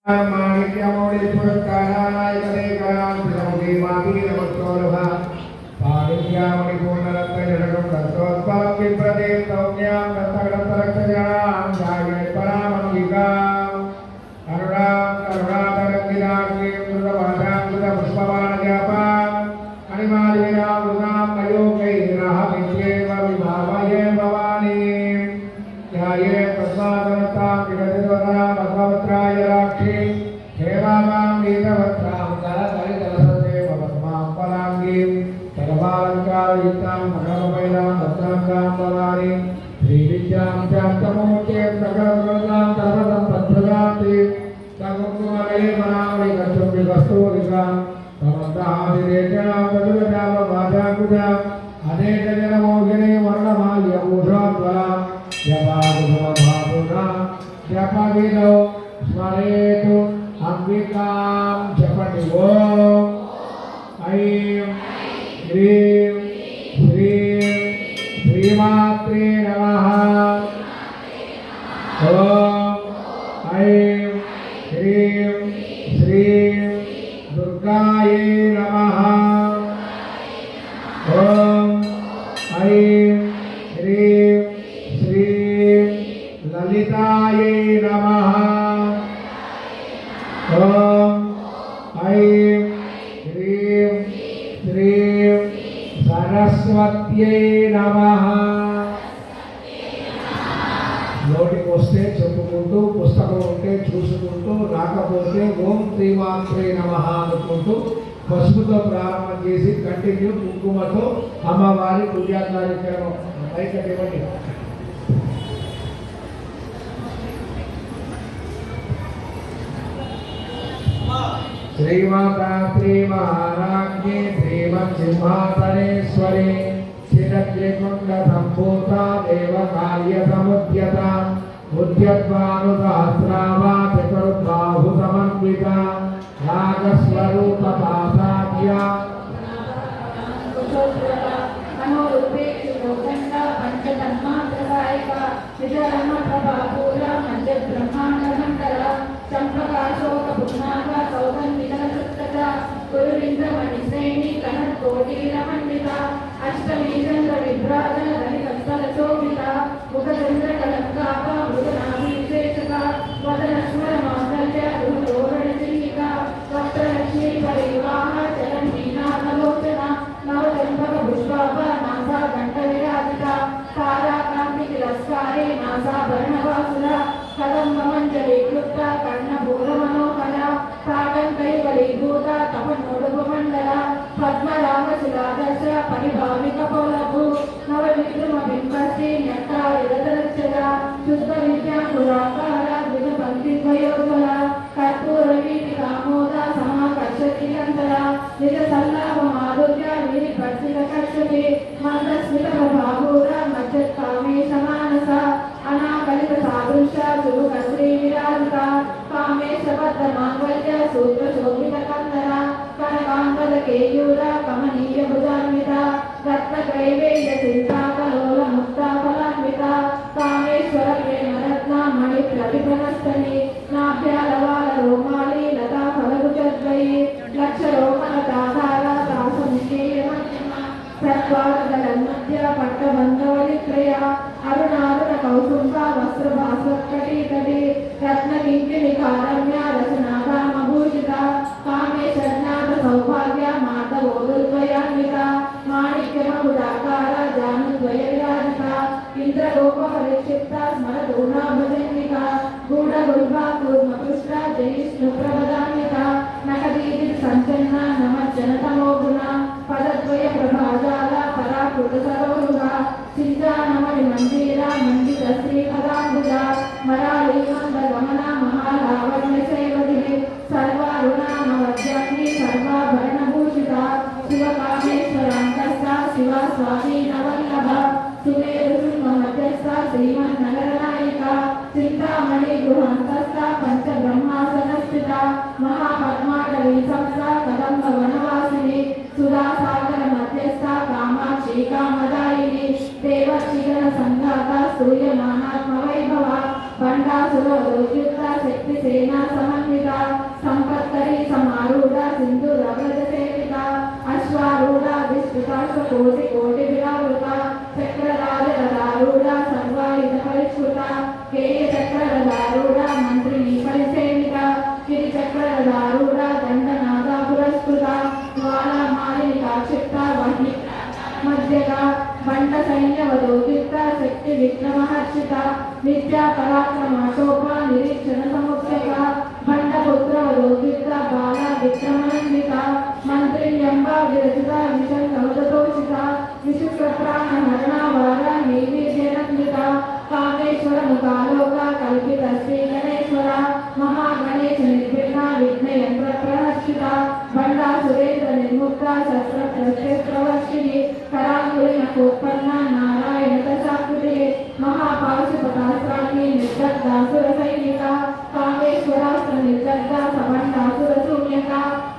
माणिक्यमौळि पुरस्काराय कलेकरां श्रीमती माती नमस्कारः पाणिक्यमौळि पूर्णरत्नजनकं दत्तोत्पलक्ति प्रदे सौम्यां दत्तगणतरक्षजां ध्याये परामंगिकाम् अरुणां करुणातरङ्गिराग्निं मृगवादां मृगपुष्पवाणजापाम् अनिमादिनां मृगां मयोगैरहमित्येव विभावये भवानीं ध्याये तस्मादनतां विगतिद्वरां भगवत्राय राक्षी हेमामां नीलवत्रां कलकलितलसते भवत्मां पलाङ्गीं सर्वालङ्कारयुक्तां भगवमैलां भद्रां भवानीं श्रीविद्यां चास्तमूर्तिं सकलगुणां सर्वसम्पत्प्रदान्तीं सकुङ्कुमलये मनामणि कस्तूरिकां समन्तादिरेचनां तदुरजापवाचाकुजाम् अनेकजनमोहिनी वर्णमाल्यभूषोज्वलां जपादुभवभावुना जपविदौ स्मरेतु अंबिकां जपति ओम ऐं ह्रीं श्रीं श्रीमात्रे नमः ओम ऐं ह्रीं श्रीं दुर्गायै नमः ओम ऐं ह्रीं श्रीं ललितायै नमः ओम ऐं ह्रीं श्रीं सरस्वत्यै नमः నోటికి వస్తే చెప్పుకుంటూ పుస్తకం ఉంటే చూసుకుంటూ రాకపోతే ఓం శ్రీమాత్రే నమః అనుకుంటూ పసుపుతో ప్రారంభం చేసి కంటిన్యూ కుంకుమతో అమ్మవారి పూజా కార్యక్రమం బయటకి श्रीमाता श्री महाराज्ञे श्रीमत्सिंहासनेश्वरी शिरद्रिकुण्ड सम्भूता देवकार्यसमुद्यता उद्यद्भानुसहस्रावा चतुर्बाहुसमन्विता रागस्वरूपपासाद्या अष्टमी चंद्र विभ्राजन धनिकस्थल शोभिता मुखचंद्र कलंकापा मृगनाभिषेचका वदनस्वर मांगल्य रुतोरण चिन्हिका वस्त्रलक्ष्मी परिवाह चलन्मीनाथलोचना नवचंपक पुष्पाभ नासा घंटविराजिता ताराकान्ति तिरस्कारे नासाभरणवासुरा कदम्बमञ्जरी क्लुप्ता कर्णभूरमनोहरा ताटङ्कैवलीभूता तपनोडुपमण्डला पद्मरागशिलादर्श परिभाविकपोलभू नवविक्रमबिम्बश्री न्यक्तारिरदरक्षरा शुद्धविद्याकुलाकार द्विजपङ्क्तिद्वयोज्वला कर्पूरवीटिकामोदा समाकर्षतिरन्तरा निजसल्लाभमाधुर्या वीरिभर्सितकर्षति मन्दस्मितप्रभाभूरा मज्जत्कामेशमानसा अनाकलितसादृशा चुरुकश्रीविराजिता कामेशबद्धमाङ्गल्य सूत्रशोभितकन्दरा कनकाङ्गदकेयूरा कमनीयभुजान्विता रत्नत्रैवेद्यचिन्ताकलोलमुक्ताफलान्विता कामेश्वरप्रेमरत्ना मणिप्रतिभनस्तनि नाभ्यालवालरोमाली लता फलकुचद्वयी लक्षरोमणताधारा दासमुखेयमध्यमा सत्वादलन्मध्य पट्टबन्धवलित्रया अरुणारुण कौसुम्बा वस्त्रभास्वत्कटितटी रत्नकिङ्किणिकारम्या रचनाभामभूषिता कामेशज्ञात सौभाग्य माधवोरुद्वयान्विता माणिक्यमहुदाकार जानुद्वयविराजिता इन्द्रगोपपरिक्षिप्ता स्मरदूर्णाभजन्विता गूढगुल्भा कूर्मपुष्टा जयिष्णुप्रभदान्विता नखदीदिसञ्चन्ना नमज्जनतमो गुणा पदद्वय प्रभाजाला पराकृतसरोरुहा चिन्तानमणिमन्दिरा मण्डितश्रीपदाम्बुजा मरालीमन्दगमना महालावण्यशैवधिः सर्वारुणामवद्याङ्गी सर्वाभरणभूषिता शिवकामेश्वरान्तस्था शिवा स्वाधीनवल्लभा सुमेरुसिंहमध्यस्था श्रीमन्नगरनायिका चिन्तामणिगृहान्तस्था पञ्चब्रह्मासनस्थिता महापद्माटवी संस्था कदम्बवनवासिनी सुधासागरमध्यस्था कामाक्षी कामदायिनी देवचिगणसङ्घाता स्तूयमानात्मवैभवा भण्डासुरदुर्युक्ता शक्तिसेना समन्विता విద్యా పరాక్రమాటోప నిరీక్షణ సముచ్చక భండపుత్ర రోగిత బాల విక్రమాన్విత మంత్రియంబ విరచిత విశంకమదతోషిత విశుష్క ప్రాణ హరణ వార నీవీర్యనందిత కామేశ్వర ముఖాలోక కల్పిత శ్రీ గణేశ్వర మహాగణేశ నిర్విఘ్న విఘ్నయంత్ర ప్రహర్షిత బండా సురేంద్ర నిర్ముక్త శస్త్ర ప్రవర్షిణి కరాంగులిన కోత్పన్న నారాయణ దశాకృతి మహాపాశుపతాస్త్రాన్ని నిర్దగ్ధాసుర సైనిక కామేశ్వరాస్త్ర నిర్దగ్ధ సబండాసుర శూన్యక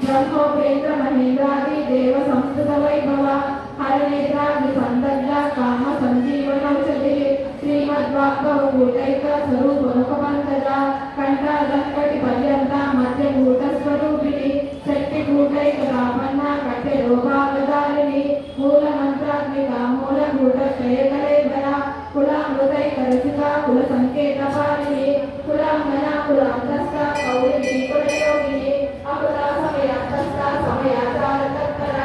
బ్రహ్మోపేంద్ర మహేంద్రాది దేవ సంస్కృత వైభవ హరనేత్రాగ్ని సందగ్ధ కామ సంజీవనౌషధి శ్రీమద్వాగ్భవభూతైక స్వరూపముఖమంతజ కంఠాదంకటి పర్యంత మధ్యభూత స్వరూపిణి శక్తిభూతైక రామన్న కట్టె రోగాదారిణి మూలమంత్రాత్మిక మూలభూత క్షయకలేబర కులామృతైక రసిక కుల సంకేత పాలిని కులాంగన కులాంతస్థ కౌలిని కులయోగిని అకుల సమయాస్తస్థ సమయాచార తత్పర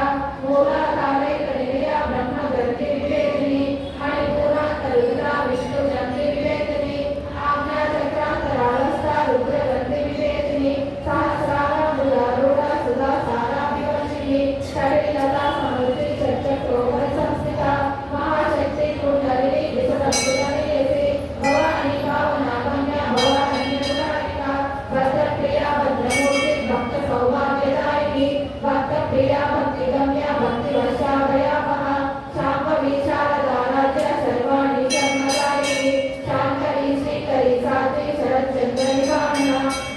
మూలాధారైక నిలయ బ్రహ్మ గర్తి వివేకిని మణిపూరాంతరుద్ర విష్ణు జంతి వివేకిని ఆజ్ఞా చక్రాంతరాళస్థ రుద్ర గర్తి వివేకిని సహస్రార ములారూఢ సుధా సారా వివర్షిణి శరీరతా సమృద్ధి చక్రోపరి సంస్థిత మహాశక్తి కుండలిని విశదములనేసి భవాని భావనాగమ్య భవాని నిర్ధారిక భద్రప్రియ భద్రమూర్తి భక్త సౌభాగ్యదాయిని భక్త ప్రియ భక్తి గమ్య భక్తి వర్షాభయాపహ శాంభవి శారదారాధ్య సర్వాణి జన్మదాయిని శాంకరి శ్రీకరి సాధ్వి శరత్చంద్రని భావన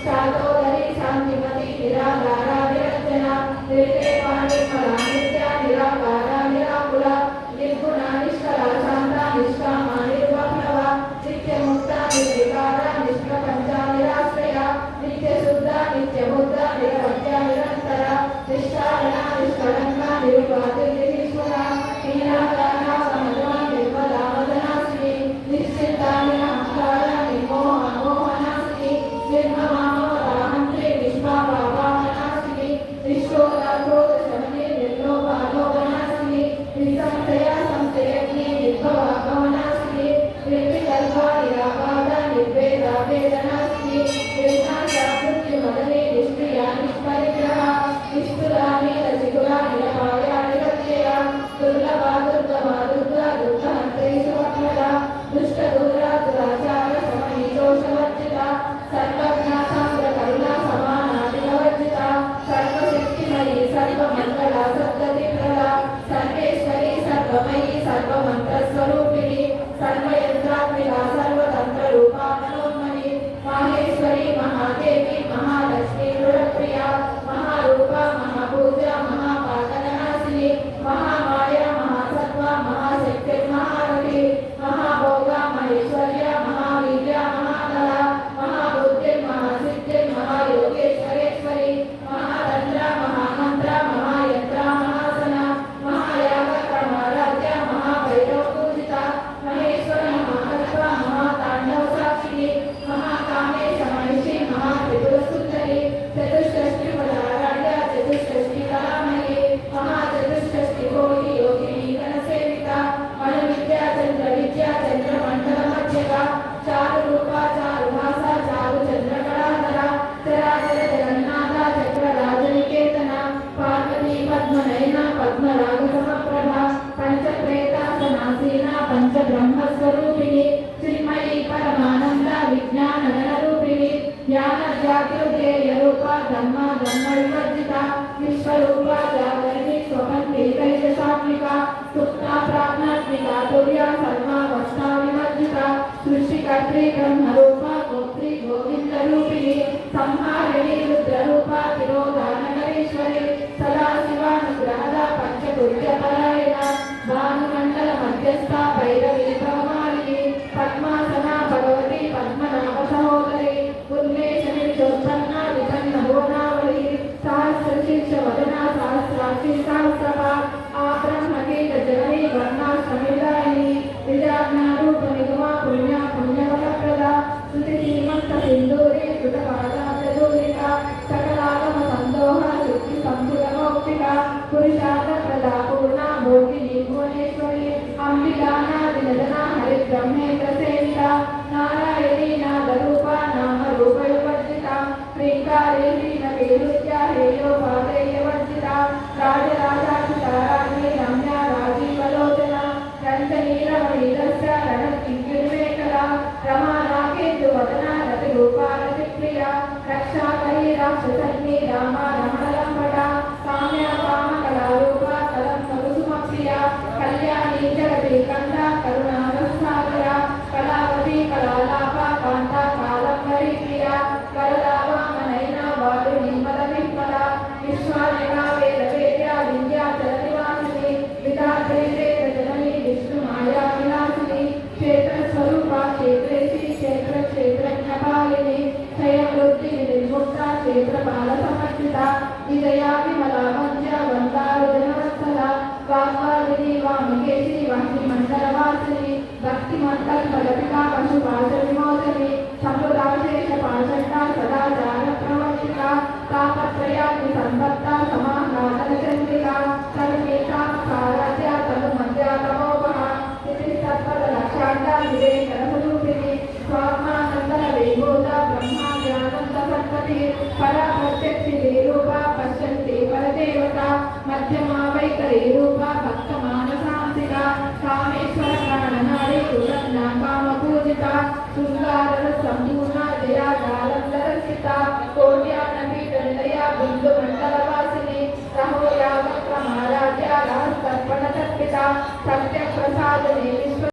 శాతోదరి శాంతిమతి నిరాకార నిరంజన నిర్దేవాణి ఫలా నిత్య నిరాకార నిరాకుల నిర్గుణ నిష్కల శాంత నిష్కామ నిర్వహ్నవ నిత్యముక్త నిర్వికార నిష్ప్రపంచ నిరాశ్రయ నిత్యశుద్ధ నిత్యబుద్ధ నిరవధ్య నిరంతర నిష్కారణ నిష్కళంక నిరుపాధి నిర్విశ్వర నీరాకార సమత్వ నిర్మల వదనాశ్రీ నిశ్చింత నిరహంకార నిర్మోహ మోహనాశ్రీ నిర్మమామవరాహంత్రి నిష్పాపాపామనాశ్రీ నిష్ఠోర క్రోధ శమని నిర్లోభాలోభనాశ్రీ నిస్సంశయ సంశయజ్ఞి నిర్భవ భవనాశ్రీ నిర్వికల్ప నిరాబాధ నిర్వేద వేదనాశ్రీ నిర్నాశ మృత్యుమదని నిష్క్రియ నిష్పరిగ్రహ నిష్ఠురా నీలశిఖురా నిరపాయ నిరత్యయ దుర్లభ దుర్గమ దుర్గ దుర్గహంత్రి సువక్రద దుష్ట దూర దురాచార సమని దోషవర్జిత సర్వజ్ఞ సాంద్ర కరుణ సమానాధికవర్జిత సర్వశక్తిమయీ సర్వమంగళ సద్గతి ప్రద సర్వేశ్వరి సర్వమయీ సర్వమంత్రస్వరూపిణి సర్వయంత్రాత్మిక సర్వతంత్ర రూపా మనోన్మణి మాహేశ్వరి మహాదేవి మహాలక్ష్మి దృఢప్రియ మహారూప మహాపూజ మహాపాతకనాశిని మహామాయ మహాసత్వ మహాశక్తి మహారథి మహాభోగ మహేశ్వర్య మహావీర్య మహాకళ మహాబుద్ధి మహాసిద్ధి మహాయోగేశ్వరేశ్వరి మహాతంత్ర మహామంత్ర మహాయంత్ర మహాసన మహాయాగ క్రమరాజ్య మహాభైరవ పూజిత మహేశ్వర మహాతత్వ మహాతాండవ సాక్షిని మహాకామేశ మహిషి మహాత్రిపుర సుందరి చతుష్షష్టి పదారాధ్య చతుష్షష్టి కళామయీ మహాచతుష్షష్టి కోటి యోగిని గణసేవిత మణ విద్యా చంద్ర విద్యా చంద్ర మండల మధ్యక చారు రూప చారు భాష చారు చంద్ర కళాధర చరాచర జగన్నాథ చక్ర రాజనికేతన పార్వతీ పద్మనయన పద్మరాగ సమప్రభ పంచప్రేతాసనాసీన పంచబ్రహ్మస్వరూపిణి శ్రీమయీ పరమానంద విజ్ఞాన గణరూపిణి జ్ఞాన జాగృతేయ రూప ధర్మ ధర్మ వివర్జిత విశ్వరూప జాగరిణి స్వపంతి దైవశాత్మిక సుప్త ప్రాజ్ఞాత్మిక తుర్య సర్వావస్థా వివర్జిత సృష్టికర్త్రి బ్రహ్మరూప గోత్రి గోవింద రూపిణి సంహారిణి రుద్రరూప తిరోధానగరీశ్వరి సదాశివానుగ్రహద పంచదుర్య పరాయణ భానుమండల మధ్యస్థ భైరవి భవమాలిని పద్మాసన భగవతి పద్మనాభ సహోదరి ఉన్మేషని చోత్పన్న విపన్న భువనావళి సహస్ర శీర్ష వదన సహస్రాక్షి సహస్రభ ఆ బ్రహ్మకీట జనని వర్ణాశ్రమిదాయిని విజాజ్ఞ రూప నిగమ పుణ్య పుణ్యఫలప్రద శ్రీకారే శ్రీనవేరుద్యా హేయో పాదేయవర్జితా రాజరాజాచితా రాజ్ఞి రమ్యా రాజీవలోచన రంజనీరమణీరస్య రణకింకిణిమేఖలా రమా రాకేందు వదనా రతిరూపా రతిప్రియా రక్షాకరీ రాక్షసగ్ని రామా రమణలంబట కామ్యా కామకళారూపా కలంకకుసుమప్రియా కళ్యాణీ జగతి కందా కరుణారసాగర కళావతి కళాలాప కాంతా కాలంబరీ ప్రియా వరదా వామనైనా వారుణి మద విమల విశ్వానికా వేద వేద్యా వింధ్యాచల నివాసిని విధాత్రి వేద జనని విష్ణు మాయా విలాసిని క్షేత్ర స్వరూపా క్షేత్రేశి క్షేత్ర క్షేత్రజ్ఞపాలిని క్షయవృత్తి నిర్ముక్త క్షేత్రపాల సమర్చిత విజయా విమలా వంద్య వందారు జనవత్సల వాగ్వాదిని వామికేశి వాసి మండలవాసిని భక్తి మండలపలపికా పశుపాశ విమోచని సంపదాశేష పాశండ సదాచార ప్రవర్తిక తాపత్రయాగ్ని సంపత్త సమాహ్లాదన చంద్రిక సర్వేషా సారాధ్య తను మధ్యాతమోపహ స్థితి సత్పద లక్షాండ వివేకర స్వరూపిణి స్వాత్మానందన వేగోద బ్రహ్మ జ్ఞానంద సత్పతి పరా ప్రత్యక్షి రూప పశ్యంతి పరదేవత మధ్యమా వైఖరి రూప భక్త మానసాంసిక కామేశ్వర ప్రాణనాడి కులజ్ఞ కామ పూజిత శృంగార సంపూర్ణ జయా జాలంధరసిత కోట్యాన పీఠ నిలయ బిందు మండల వాసిని రహోయాగ ప్రమారాధ్య రహస్య తర్పణ తర్పిత సత్య ప్రసాదనే విశ్వ